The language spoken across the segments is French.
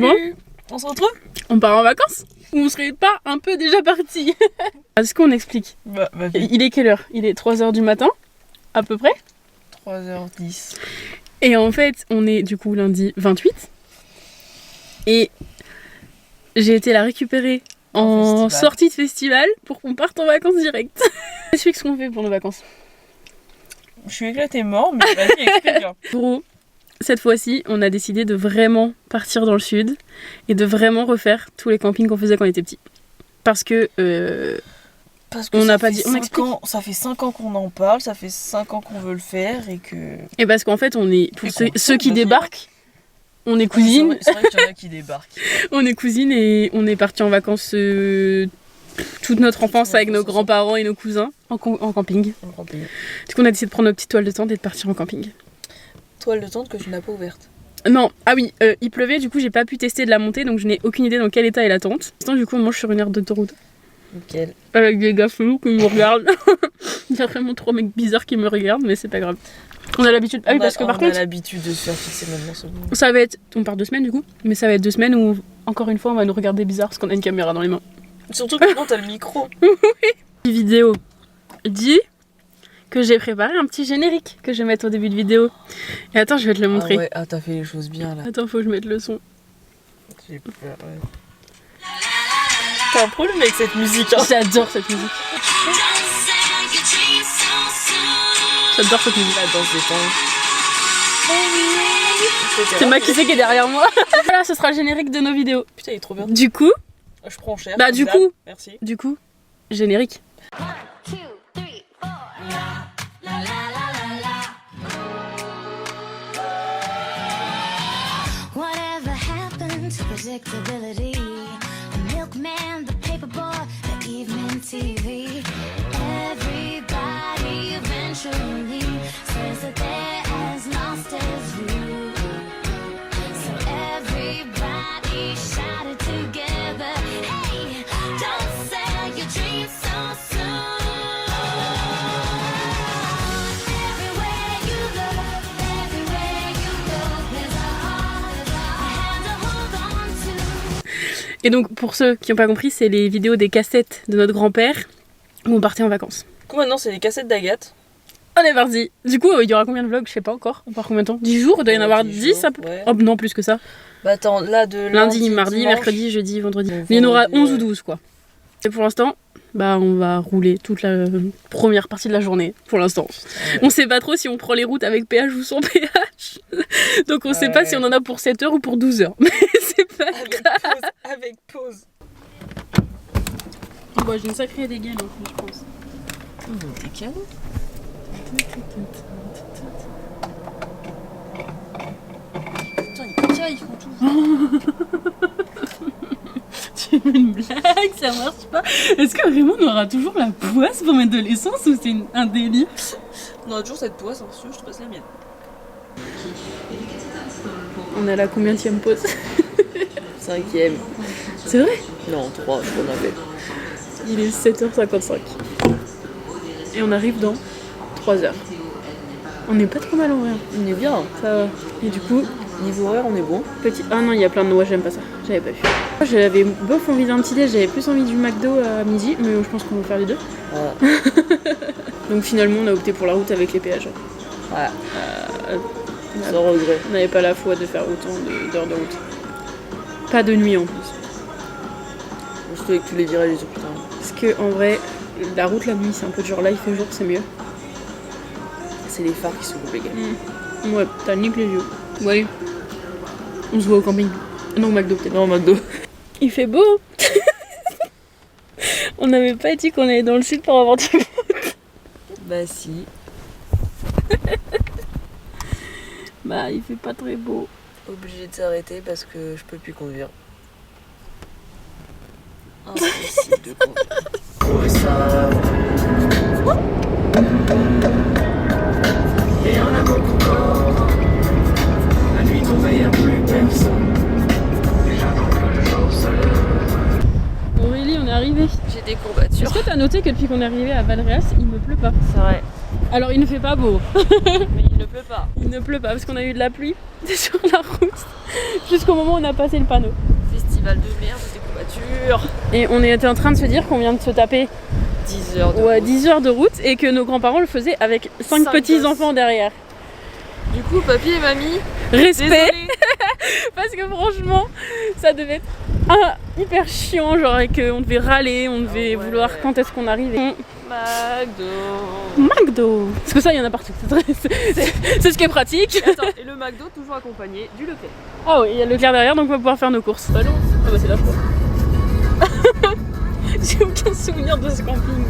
Salut. On se retrouve? On part en vacances? Ou on serait pas un peu déjà parti? Est-ce qu'on explique? Il est quelle heure? Il est 3h du matin, à peu près? 3h10. Et en fait, on est du coup lundi 28. Et j'ai été la récupérer en sortie de festival pour qu'on parte en vacances direct. Explique ce qu'on fait pour nos vacances. Je suis éclatée mort, mais vas-y, explique. Gros, cette fois-ci, on a décidé de vraiment partir dans le sud et de vraiment refaire tous les campings qu'on faisait quand on était petit. Parce que on n'a pas dit. On explique. Ça fait 5 ans qu'on en parle, ça fait 5 ans qu'on veut le faire et que. Et parce qu'en fait, on est pour ceux qui débarquent, on est cousines. C'est vrai qu'il y en a qui débarquent. On est cousines et on est partis en vacances toute notre enfance avec nos grands-parents et nos cousins en camping. En camping. Du coup, on a décidé de prendre nos petites toiles de tente et de partir en camping. Toile de tente que tu n'as pas ouverte. Non, ah oui, il pleuvait, du coup j'ai pas pu tester de la montée, donc je n'ai aucune idée dans quel état est la tente. Du coup on mange sur une aire d'autoroute. Nickel. Avec des gars flous qui me regardent. Il y a vraiment 3 mecs bizarres qui me regardent, mais c'est pas grave. On a l'habitude. Ah oui, parce que par contre. On a l'habitude de se faire fixer maintenant ce moment. Ça va être. On part 2 semaines du coup, mais ça va être 2 semaines où, encore une fois, on va nous regarder bizarre parce qu'on a une caméra dans les mains. Surtout que maintenant t'as le micro. Oui. Vidéo dit que j'ai préparé un petit générique que je vais mettre au début de vidéo. Et attends, je vais te le montrer. Ah ouais, t'as fait les choses bien là. Attends, faut que je mette le son. J'ai peur, ouais. T'as un problème avec cette musique, hein. J'adore cette musique. J'adore cette musique. La danse des temps. C'est moi qui sais qui est derrière moi. Voilà, ce sera le générique de nos vidéos. Putain, il est trop bien. Du coup. Je prends cher. Bah, du coup. Merci. Du coup, générique. 1, 2, 3, 4. Whatever happened to predictability? The milkman, the paperboy, the evening TV. Everybody eventually says that they're as lost as you. So everybody shouted together, hey, don't sell your dreams so soon. Everywhere you look, there's a hand to hold on to. Et donc, pour ceux qui n'ont pas compris, c'est les vidéos des cassettes de notre grand-père où on partait en vacances. Du coup, maintenant, c'est les cassettes d'Agathe. On est parti. Du coup, il y aura combien de vlogs? Je sais pas encore. On part combien de temps? 10 jours? Il doit y en avoir 10 à peu près. Ouais. Oh non, plus que ça. Bah attends, là de Lundi, mardi, dimanche, mercredi, jeudi, vendredi. Bon, Il y en aura vendredi, 11 ou 12 quoi. Et pour l'instant, bah on va rouler toute la première partie de la journée. Pour l'instant. Ouais. On sait pas trop si on prend les routes avec péage ou sans péage. Donc on sait pas si on en a pour 7 heures ou pour 12 heures. Mais c'est pas grave. Avec pause. Bon, j'ai une sacrée dégaine en plus, je pense. T'es calme. Putain, ils font tout. Tu fais une blague, ça marche pas. Est-ce que vraiment on aura toujours la poisse pour mettre de l'essence ou c'est un délire? On a toujours cette poisse, hein, si tu veux, je te passe la mienne. On a la combienième pause? 5ème. C'est vrai? Non, 3, je qu'on avait. Il est 7h55. Et on arrive dans 3h. On est pas trop mal en vrai. On est bien. Ça va. Et du coup, Niveau horaire, on est bon. petit. Ah non, il y a plein de noix, j'aime pas ça. J'avais pas vu. Moi, j'avais bof envie d'un petit déj, j'avais plus envie du McDo à midi, mais je pense qu'on va faire les deux. Ouais. Donc finalement, on a opté pour la route avec les péages. Ouais. Sans regret. On n'avait pas la foi de faire autant d'heures de route. Pas de nuit en plus. Surtout avec tous les virages et tout, putain. Parce que en vrai, la route la nuit c'est un peu dur. Là, il fait jour, c'est mieux. C'est les phares qui sont coupés, gars. Ouais, t'as nique les yeux. Ouais. On se voit au camping. Non, au McDo peut-être. Non, McDo. Il fait beau. On n'avait pas dit qu'on allait dans le sud pour avoir du beau. Bah si. Bah, il fait pas très beau. Obligé de s'arrêter parce que je peux plus conduire. Impossible de conduire. Et on a beaucoup encore. La nuit tombée, y'a plus personne. Et j'attends que le jour se lève. Aurélie, on est arrivé. J'ai des courbatures. Est-ce que t'as noté que depuis qu'on est arrivé à Valréas, il ne pleut pas? C'est vrai. Alors, il ne fait pas beau. Mais il ne pleut pas. Il ne pleut pas parce qu'on a eu de la pluie sur la route. jusqu'au moment où on a passé le panneau. Festival de merde, des courbatures. Et on était en train de se dire qu'on vient de se taper 10 heures de ouais, route. 10 heures de route et que nos grands-parents le faisaient avec 5 Cinq petits-enfants derrière. Du coup, papy et mamie, Respect, désolé. parce que franchement, ça devait être hyper chiant, genre qu'on devait râler, on devait ouais. vouloir quand est-ce qu'on arrivait. McDo. McDo. Parce que ça, il y en a partout. C'est ce qui est pratique. Attends, et le McDo toujours accompagné du Leclerc. Ah oui, il y a Leclerc derrière, donc on va pouvoir faire nos courses. Pas long. Ah bah c'est là, je crois. J'ai aucun souvenir de ce camping.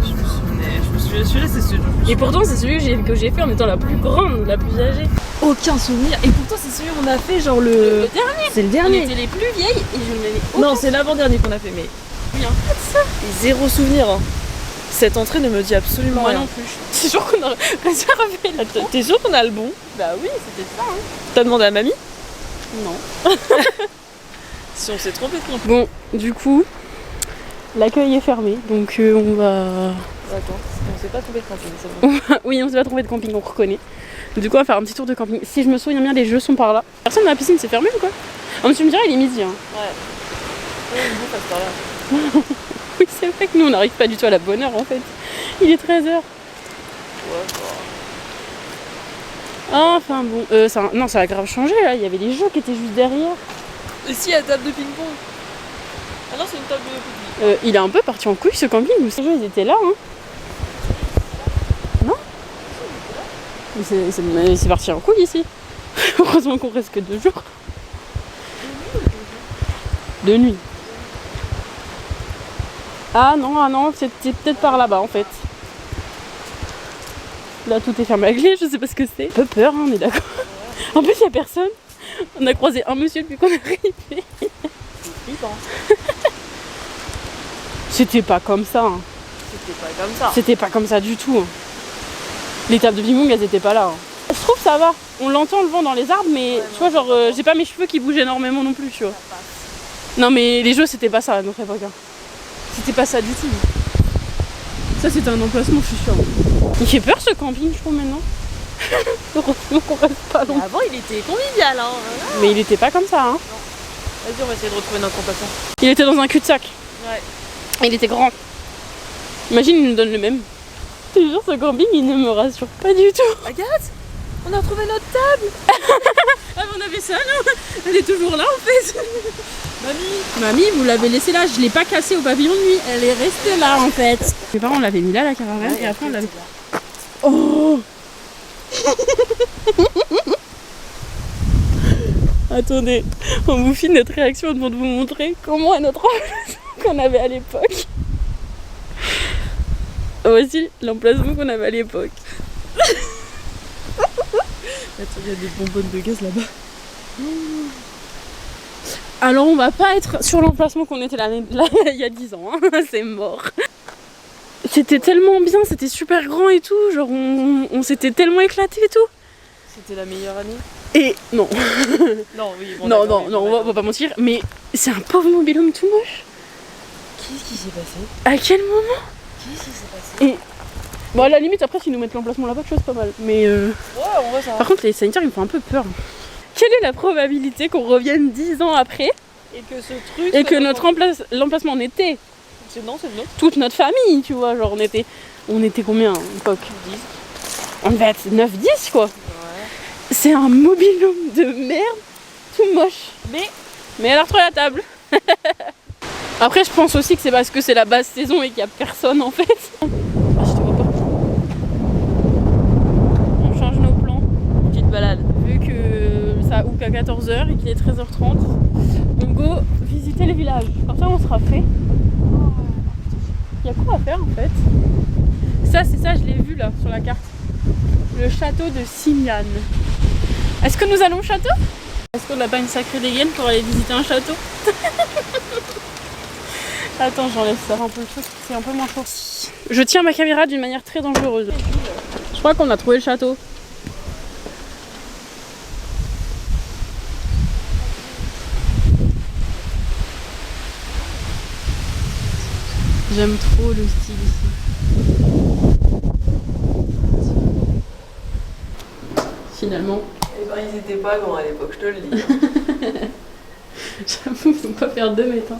Je me souviens, celui-là c'est celui Et pourtant, c'est celui que j'ai fait en étant la plus grande, la plus âgée. aucun souvenir. Et pourtant c'est celui qu'on a fait genre le Le dernier. C'est le On dernier. était les plus vieilles et je n'avais aucun Non, c'est l'avant-dernier qu'on a fait, mais souvenir de ça. et zéro souvenir. Hein. Cette entrée ne me dit absolument Moi rien. non plus. C'est sûr qu'on aurait réservé le temps. T'es sûr qu'on a le bon? Bah oui, c'était ça. Hein. T'as demandé à mamie? Non. Si on s'est trompé de compte. Bon, du coup, l'accueil est fermé, donc on va... Attends, on s'est pas trompé de camping, c'est bon. Oui, on s'est pas trompé de camping, on reconnaît. Du coup, on va faire un petit tour de camping. Si je me souviens bien, les jeux sont par là. Personne dans la piscine, c'est fermé ou quoi? Ah, tu me diras, il est midi. Hein. Ouais. Ouais, une bouffe à cette heure-là. Oui, c'est vrai que nous, on n'arrive pas du tout à la bonne heure en fait. Il est 13h. Ouais, bon. Ah, enfin bon. Non, ça a grave changé là. Il y avait les jeux qui étaient juste derrière. Et si, la table de ping-pong. Ah non, c'est une table de ping-pong. Il est un peu parti en couille ce camping. Ou ces jeux, ils étaient là. Hein. Non? Mais c'est parti en couille ici. Heureusement qu'on reste que 2 jours. De nuit. Ah non, c'était peut-être par là-bas en fait. Là tout est fermé à clé, je sais pas ce que c'est. Un peu peur, hein, on est d'accord. En plus il y a personne. On a croisé un monsieur depuis qu'on est arrivé. C'était pas comme ça. Hein. C'était pas comme ça. C'était pas comme ça du tout. Hein. Les tables de ping-pong elles étaient pas là. Hein. Je trouve que ça va. On l'entend le vent dans les arbres, mais tu vois, genre j'ai pas mes cheveux qui bougent énormément non plus, tu vois. Non mais les jeux c'était pas ça à notre époque. Hein. C'était pas ça du tout. Ça c'était un emplacement, je suis sûre. Il fait peur ce camping, je trouve maintenant. Heureusement qu'on reste pas Mais longtemps. avant, il était convivial, hein. Mais il était pas comme ça, hein. Vas-y, on va essayer de retrouver notre remplaçant. Il était dans un cul-de-sac. Ouais. Il était grand. Imagine, il nous donne le même. Je te jure, ce camping, il ne me rassure pas du tout. Agathe, on a retrouvé notre table. Ah, on avait ça, non? Elle est toujours là, en fait. Mamie, vous l'avez laissée là. Je l'ai pas cassée au pavillon de nuit. Elle est restée là, en fait. Mes parents, on l'avait mis là, la caravane, et après, on l'avait... Oh! Attendez, on vous filme notre réaction pour vous montrer comment est notre emplacement qu'on avait à l'époque. Voici l'emplacement qu'on avait à l'époque. Attends, il y a des bonbonnes de gaz là-bas. Alors on va pas être sur l'emplacement qu'on était là il y a 10 ans, hein. C'est mort. C'était tellement bien, c'était super grand et tout, genre on s'était tellement éclaté et tout. C'était la meilleure année. Et non, Non, oui. Bon, non, d'accord, non, oui, non, bon, on d'accord. va pas mentir, mais c'est un pauvre mobil-home tout moche. Qu'est-ce qui s'est passé? À quel moment? Qu'est-ce qui s'est passé? Bon, à la limite, après, s'ils nous mettent l'emplacement là-bas, je chose pas mal. Mais Ouais, on voit ça. par contre, les sanitaires, ils me font un peu peur. Quelle est la probabilité qu'on revienne 10 ans après Et que ce truc. et que notre l'emplacement on était C'est non, c'est le nôtre. toute notre famille, tu vois, genre on était combien à l'époque? 10. On devait être 9-10 quoi. Ouais. C'est un mobil-home de merde, tout moche. Mais elle a retrouvé la table. Après je pense aussi que c'est parce que c'est la basse saison et qu'il n'y a personne en fait. Ah, je te vois pas. On change nos plans. Petite balade. Vu que ça ouvre qu'à 14h et qu'il est 13h30. On go visiter les villages. Comme ça on sera fait. Il y a quoi à faire en fait? Ça c'est ça, je l'ai vu là sur la carte. Le château de Signane. Est-ce que nous allons au château? Est-ce qu'on n'a pas une sacrée dégaine pour aller visiter un château? Attends, j'enlève ça un peu le truc, c'est un peu moins chaud. Je tiens ma caméra d'une manière très dangereuse. Je crois qu'on a trouvé le château. J'aime trop le style ici. Finalement, Et ben, ils t'étais pas grand à l'époque, je te le dis. J'avoue, faut pas faire 2 mètres. Hein.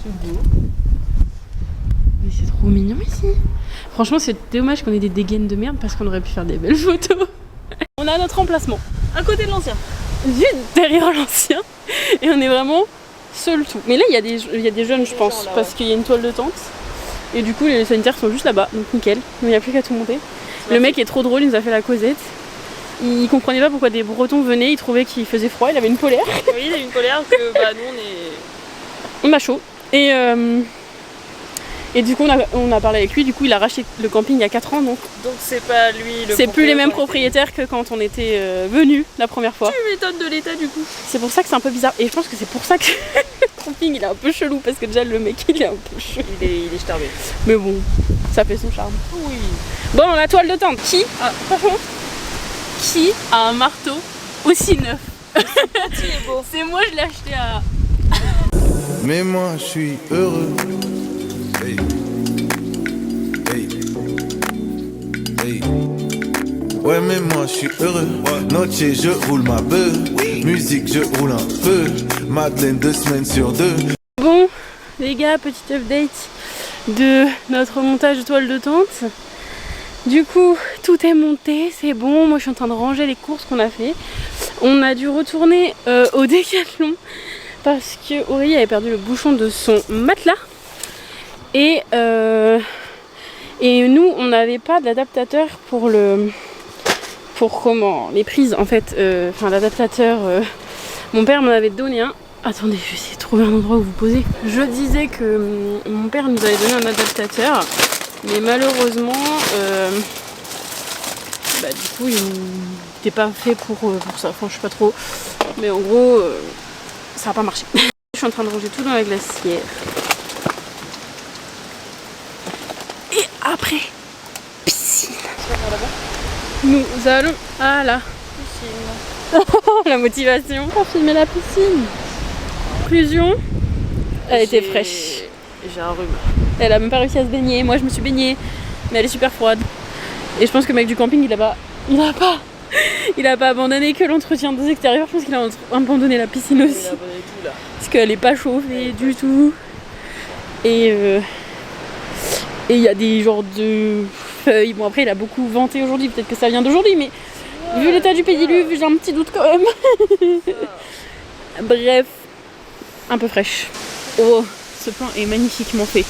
C'est beau. Mais c'est trop mignon ici. Franchement, c'est dommage qu'on ait des dégaines de merde parce qu'on aurait pu faire des belles photos. On a notre emplacement À côté de l'ancien. juste derrière l'ancien et on est vraiment seul tout. Mais là, il y a des jeunes, je pense, gens, là, parce ouais. qu'il y a une toile de tente. Et du coup, les sanitaires sont juste là-bas, donc nickel. Il n'y a plus qu'à tout monter. Le mec est trop drôle, il nous a fait la causette. Il comprenait pas pourquoi des Bretons venaient, il trouvait qu'il faisait froid, il avait une polaire. Oui, il a une colère que bah, nous on est. On a chaud. Et du coup, on a parlé avec lui, du coup, il a racheté le camping il y a 4 ans, donc Donc c'est pas lui le c'est plus les mêmes propriétaire. propriétaires que quand on était venus la première fois. Tu m'étonnes de l'état du coup. C'est pour ça que c'est un peu bizarre. Et je pense que c'est pour ça que le camping il est un peu chelou, parce que déjà le mec il est un peu chelou. Il est starbé. Mais bon, ça fait son charme. Oui. Bon, la toile de tente. Qui a un marteau aussi neuf? Il est beau. C'est moi, je l'ai acheté à. Mais moi je suis heureux. Hey. Hey. Hey. Ouais mais moi je suis heureux. Noche je roule ma bœuf. Musique je roule un peu. Madeleine 2 semaines sur 2. Bon, les gars, petit update de notre montage de toile de tente. Du coup, tout est monté, c'est bon. Moi, je suis en train de ranger les courses qu'on a fait. On a dû retourner au Décathlon parce que Aurélie avait perdu le bouchon de son matelas. Et nous, on n'avait pas d'adaptateur pour les prises en fait. Enfin, l'adaptateur. Mon père m'en avait donné un. Attendez, je vais essayer de trouver un endroit où vous posez. Je disais que mon père nous avait donné un adaptateur. Mais malheureusement, du coup, il n'était pas fait pour ça. Enfin, je sais pas trop. Mais en gros, ça n'a pas marché. Je suis en train de ranger tout dans la glacière. Et après, piscine. Nous allons à la piscine. La motivation pour filmer la piscine. Conclusion, elle était fraîche. J'ai un rhume. Elle a même pas réussi à se baigner. Moi je me suis baignée, mais elle est super froide. Et je pense que le mec du camping il a pas abandonné que l'entretien des extérieurs. Je pense qu'il a abandonné la piscine aussi. Il a abonné tout là. Parce qu'elle est pas chauffée du tout. Et il y a des genres de feuilles. Bon après il a beaucoup venté aujourd'hui. Peut-être que ça vient d'aujourd'hui, mais vu l'état du pédiluve, j'ai un petit doute quand même. Bref, un peu fraîche. Oh, ce plan est magnifiquement fait.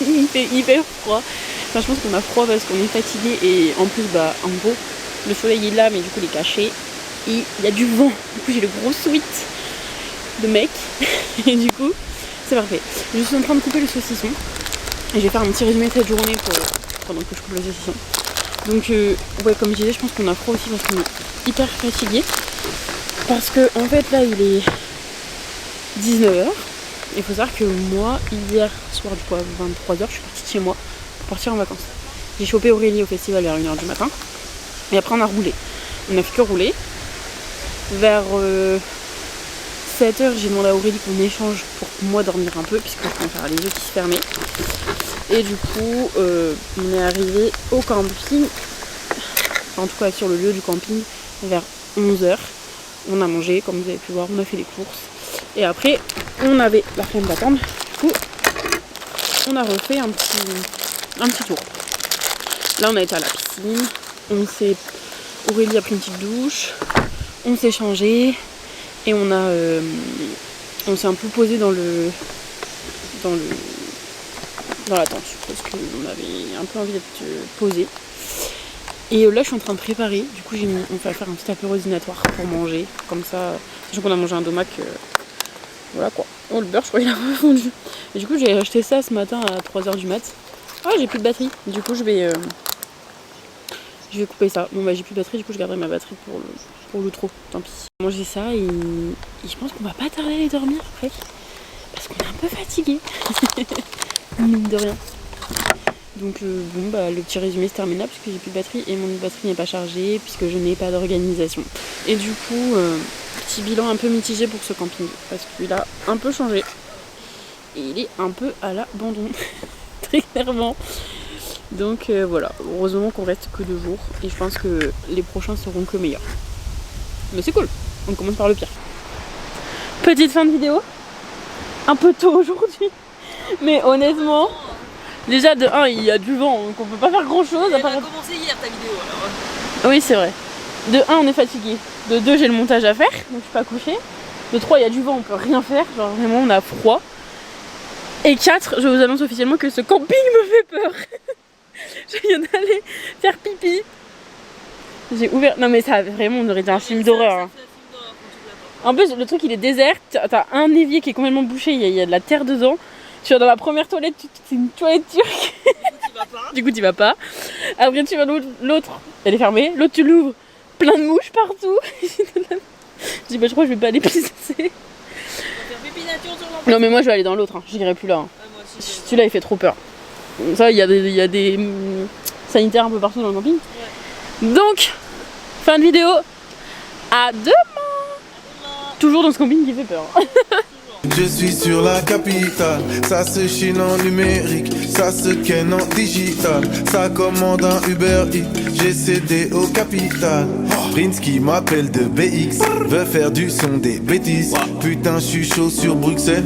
Il fait hyper froid. Enfin, je pense qu'on a froid parce qu'on est fatigué et en plus, en gros, le soleil est là, mais du coup, il est caché. Et il y a du vent. Du coup, j'ai le gros sweat de mec. Et du coup, c'est parfait. Je suis en train de couper le saucisson. Et je vais faire un petit résumé de cette journée pendant que je coupe le saucisson. Donc, ouais, comme je disais, je pense qu'on a froid aussi parce qu'on est hyper fatigué. Parce que, en fait, là, il est 19h. Il faut savoir que moi, hier soir, du coup, à 23h, je suis partie de chez moi pour partir en vacances. J'ai chopé Aurélie au festival vers 1h du matin. Et après, on a roulé. On a fait que rouler. Vers 7h, j'ai demandé à Aurélie qu'on échange pour moi dormir un peu, puisque je peux faire les yeux qui se fermaient. Et du coup, on est arrivé au camping, enfin, en tout cas sur le lieu du camping, vers 11h. On a mangé, comme vous avez pu voir, on a fait les courses. Et après, on avait la flemme d'attendre. Du coup, on a refait un petit tour. Là, on a été à la piscine. Aurélie a pris une petite douche. On s'est changé. Et on s'est un peu posé dans la tente. Parce qu'on avait un peu envie d'être posé. Et là, je suis en train de préparer. Du coup, on va faire un petit apéro dînatoire pour manger. Comme ça, sachant qu'on a mangé un domac. Voilà quoi. Oh, le beurre, je crois qu'il a refondu. Et du coup, j'ai acheté ça ce matin à 3h du mat. Ah, j'ai plus de batterie. Du coup, je vais couper ça. Bon, j'ai plus de batterie. Du coup, je garderai ma batterie pour l'outro. Tant pis. Manger ça et je pense qu'on va pas tarder à aller dormir après. Parce qu'on est un peu fatigué. Mine de rien. Donc le petit résumé se termine là puisque j'ai plus de batterie et mon batterie n'est pas chargée puisque je n'ai pas d'organisation. Et du coup, petit bilan un peu mitigé pour ce camping parce qu'il a un peu changé et il est un peu à l'abandon, très clairement. Donc voilà, heureusement qu'on reste que 2 jours et je pense que les prochains seront que meilleurs. Mais c'est cool, on commence par le pire. Petite fin de vidéo, un peu tôt aujourd'hui, mais honnêtement, déjà de 1 il y a du vent donc on peut pas faire grand chose. Elle a commencé hier ta vidéo alors. Oui c'est vrai. De 1 on est fatigué, de 2 j'ai le montage à faire donc je suis pas couchée. De 3 il y a du vent, on peut rien faire, genre vraiment on a froid. Et 4 je vous annonce officiellement que ce camping me fait peur. Je viens d'aller faire pipi. J'ai ouvert. Non, mais ça, vraiment, on aurait dit un film d'horreur. Hein. En plus, le truc il est désert. T'as un évier qui est complètement bouché. Il y a de la terre dedans. Tu vas dans la première toilette, c'est une toilette turque. Du coup, tu vas pas. Après, tu vas l'autre, elle est fermée. L'autre, tu l'ouvres. Plein de mouches partout. Je dis, bah, je crois que je vais pas aller pisser. Non, mais moi, je vais aller dans l'autre. Hein. J'irai plus là. Hein. Celui-là, il fait trop peur. Ça, il y a des sanitaires un peu partout dans le camping. Ouais. Donc, fin de vidéo. À demain. Toujours dans ce camping qui fait peur. Je suis sur la capitale, ça se chine en numérique, ça se ken en digital, ça commande un Uber Eats, j'ai cédé au capital. Prince qui m'appelle de BX, veut faire du son des bêtises, putain je suis chaud sur Bruxelles.